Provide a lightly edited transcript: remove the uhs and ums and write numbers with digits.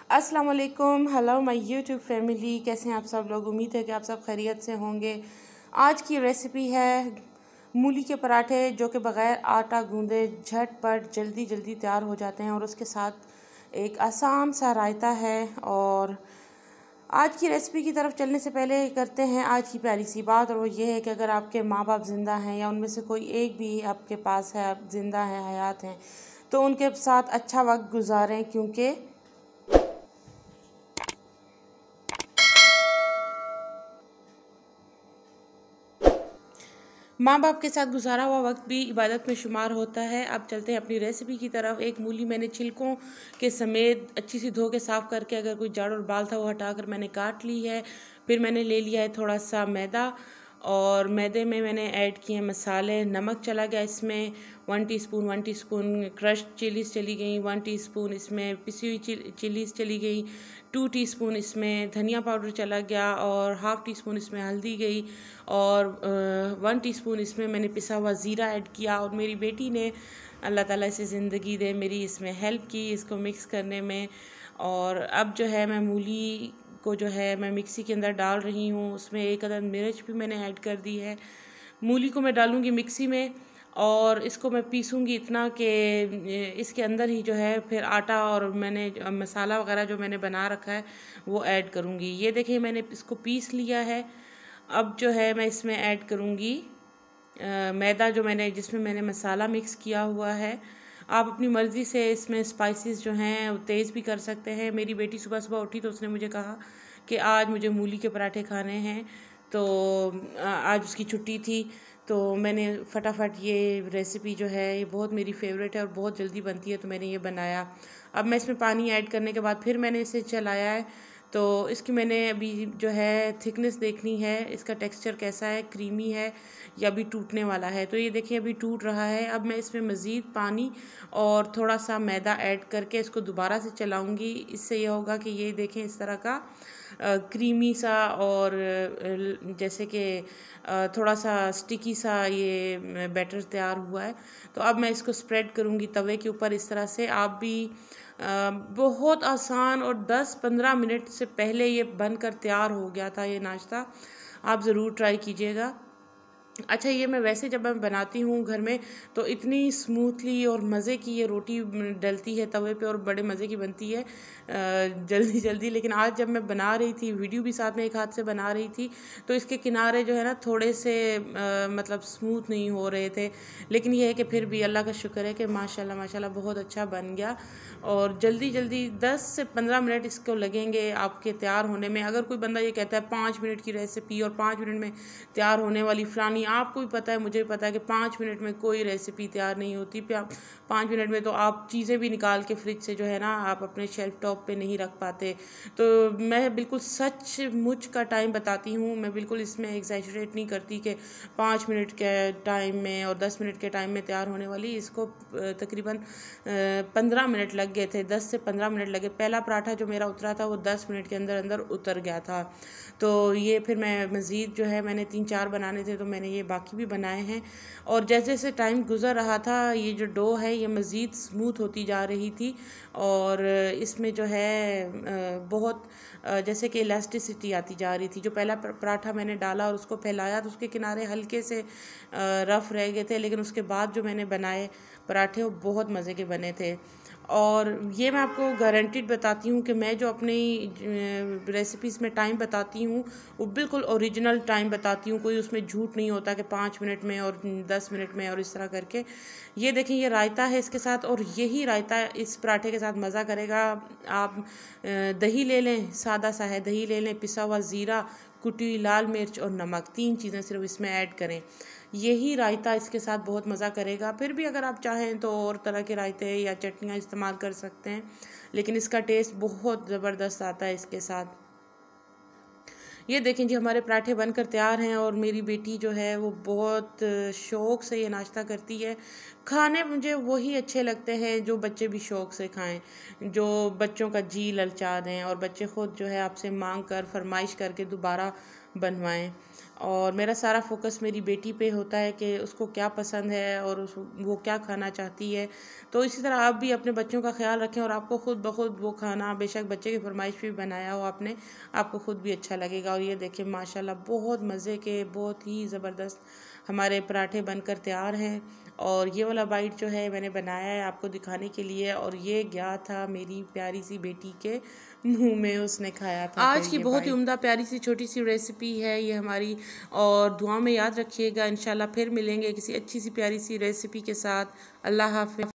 अस्सलाम वालेकुम, hello my YouTube family. कैसे हैं आप सब लोग? उम्मीद है कि आप सब खैरियत से होंगे। आज की रेसिपी है मूली के पराठे, जो कि बग़ैर आटा गूंदे झटपट जल्दी जल्दी तैयार हो जाते हैं, और उसके साथ एक आसान सा रायता है। और आज की रेसिपी की तरफ चलने से पहले करते हैं आज की प्यारी सी बात, और वो ये है कि अगर आपके माँ बाप ज़िंदा हैं या उनमें से कोई एक भी आपके पास है, आप ज़िंदा हैं, हयात हैं, तो उनके साथ अच्छा वक्त गुजारें, क्योंकि माँ बाप के साथ गुजारा हुआ वक्त भी इबादत में शुमार होता है। अब चलते हैं अपनी रेसिपी की तरफ। एक मूली मैंने छिलकों के समेत अच्छी सी धो के साफ़ करके, अगर कोई जड़ और बाल था वो हटाकर मैंने काट ली है। फिर मैंने ले लिया है थोड़ा सा मैदा, और मैदे में मैंने ऐड किए हैं मसाले। नमक चला गया इसमें 1 टीस्पून क्रश्ड चिलीज़ चली गई, 1 टीस्पून इसमें पिसी हुई चिलीज़ चली गई, 2 टीस्पून इसमें धनिया पाउडर चला गया, और हाफ़ टी स्पून इसमें हल्दी गई, और 1 टीस्पून इसमें मैंने पिसा हुआ ज़ीरा ऐड किया। और मेरी बेटी ने, अल्लाह ताला इसे ज़िंदगी दे, मेरी इसमें हेल्प की इसको मिक्स करने में। और अब जो है मैं मूली को जो है मैं मिक्सी के अंदर डाल रही हूँ। उसमें 1 अदद मिर्च भी मैंने ऐड कर दी है। मूली को मैं डालूँगी मिक्सी में, और इसको मैं पीसूँगी इतना कि इसके अंदर ही जो है फिर आटा और मैंने मसाला वगैरह जो मैंने बना रखा है वो ऐड करूँगी। ये देखिए मैंने इसको पीस लिया है। अब जो है मैं इसमें ऐड करूँगी मैदा, जो मैंने जिसमें मैंने मसाला मिक्स किया हुआ है। आप अपनी मर्ज़ी से इसमें स्पाइसेस जो हैं वो तेज़ भी कर सकते हैं। मेरी बेटी सुबह सुबह उठी तो उसने मुझे कहा कि आज मुझे मूली के पराठे खाने हैं, तो आज उसकी छुट्टी थी, तो मैंने फटाफट ये रेसिपी जो है ये बहुत मेरी फेवरेट है और बहुत जल्दी बनती है, तो मैंने ये बनाया। अब मैं इसमें पानी ऐड करने के बाद फिर मैंने इसे चलाया है। तो इसकी मैंने अभी जो है थिकनेस देखनी है, इसका टेक्सचर कैसा है, क्रीमी है या अभी टूटने वाला है। तो ये देखिए अभी टूट रहा है। अब मैं इसमें मज़ीद पानी और थोड़ा सा मैदा ऐड करके इसको दोबारा से चलाऊंगी। इससे ये होगा कि ये देखें इस तरह का क्रीमी सा, और जैसे कि थोड़ा सा स्टिकी सा ये बैटर तैयार हुआ है। तो अब मैं इसको स्प्रेड करूँगी तवे के ऊपर इस तरह से। आप भी बहुत आसान, और 10-15 मिनट से पहले ये बनकर तैयार हो गया था ये नाश्ता। आप ज़रूर ट्राई कीजिएगा। अच्छा, ये मैं वैसे जब मैं बनाती हूँ घर में तो इतनी स्मूथली और मज़े की ये रोटी डलती है तवे पे, और बड़े मज़े की बनती है जल्दी जल्दी। लेकिन आज जब मैं बना रही थी, वीडियो भी साथ में एक हाथ से बना रही थी, तो इसके किनारे जो है ना थोड़े से मतलब स्मूथ नहीं हो रहे थे। लेकिन ये है कि फिर भी अल्लाह का शुक्र है कि माशाल्लाह माशाल्लाह बहुत अच्छा बन गया। और जल्दी जल्दी 10 से 15 मिनट इसको लगेंगे आपके तैयार होने में। अगर कोई बंदा ये कहता है 5 मिनट की रेसिपी और 5 मिनट में तैयार होने वाली फ़लानी, आपको भी पता है, मुझे भी पता है कि 5 मिनट में कोई रेसिपी तैयार नहीं होती। 5 मिनट में तो आप चीज़ें भी निकाल के फ्रिज से जो है ना आप अपने शेल्फ टॉप पे नहीं रख पाते। तो मैं बिल्कुल सचमुच का टाइम बताती हूँ। मैं बिल्कुल इसमें एग्जैजरेट नहीं करती कि 5 मिनट के टाइम में और 10 मिनट के टाइम में तैयार होने वाली। इसको तकरीबन 15 मिनट लग गए थे, 10 से 15 मिनट लगे। पहला पराठा जो मेरा उतरा था वो 10 मिनट के अंदर अंदर उतर गया था। तो ये फिर मैं मज़ीद जो है मैंने 3-4 बनाने थे, तो मैंने ये बाकी भी बनाए हैं। और जैसे जैसे टाइम गुज़र रहा था ये जो डो है ये मज़ीद स्मूथ होती जा रही थी, और इसमें जो है बहुत जैसे कि इलास्टिसिटी आती जा रही थी। जो पहला पराठा मैंने डाला और उसको फैलाया तो उसके किनारे हल्के से रफ़ रह गए थे, लेकिन उसके बाद जो मैंने बनाए पराठे वो बहुत मज़े के बने थे। और ये मैं आपको गारंटीड बताती हूँ कि मैं जो अपनी रेसिपीज़ में टाइम बताती हूँ वो बिल्कुल ओरिजिनल टाइम बताती हूँ। कोई उसमें झूठ नहीं होता कि 5 मिनट में और 10 मिनट में और इस तरह करके। ये देखें ये रायता है इसके साथ, और यही रायता इस पराठे के साथ मज़ा करेगा। आप दही ले लें, सादा सा है, दही ले लें, पिसा हुआ ज़ीरा, कुटी लाल मिर्च और नमक, 3 चीज़ें सिर्फ इसमें ऐड करें। यही रायता इसके साथ बहुत मज़ा करेगा। फिर भी अगर आप चाहें तो और तरह के रायते या चटनियाँ इस्तेमाल कर सकते हैं, लेकिन इसका टेस्ट बहुत ज़बरदस्त आता है इसके साथ। ये देखें जी हमारे पराठे बनकर तैयार हैं, और मेरी बेटी जो है वो बहुत शौक़ से ये नाश्ता करती है। खाने मुझे वही अच्छे लगते हैं जो बच्चे भी शौक़ से खाएं, जो बच्चों का जी ललचा दें, और बच्चे ख़ुद जो है आपसे मांग कर फरमाइश करके दोबारा बनवाएं। और मेरा सारा फोकस मेरी बेटी पे होता है कि उसको क्या पसंद है और वो क्या खाना चाहती है। तो इसी तरह आप भी अपने बच्चों का ख्याल रखें और आपको खुद ब खुद वो खाना, बेशक बच्चे की फरमाइश भी बनाया हो आपने, आपको खुद भी अच्छा लगेगा। और ये देखें माशाल्लाह बहुत मज़े के, बहुत ही ज़बरदस्त हमारे पराठे बनकर तैयार हैं। और ये वाला बाइट जो है मैंने बनाया है आपको दिखाने के लिए, और ये गया था मेरी प्यारी सी बेटी के मुंह में, उसने खाया था। आज की बहुत ही उम्दा प्यारी सी छोटी सी रेसिपी है ये हमारी, और दुआ में याद रखिएगा। इंशाल्लाह फिर मिलेंगे किसी अच्छी सी प्यारी सी रेसिपी के साथ। अल्लाह हाफ़िज़।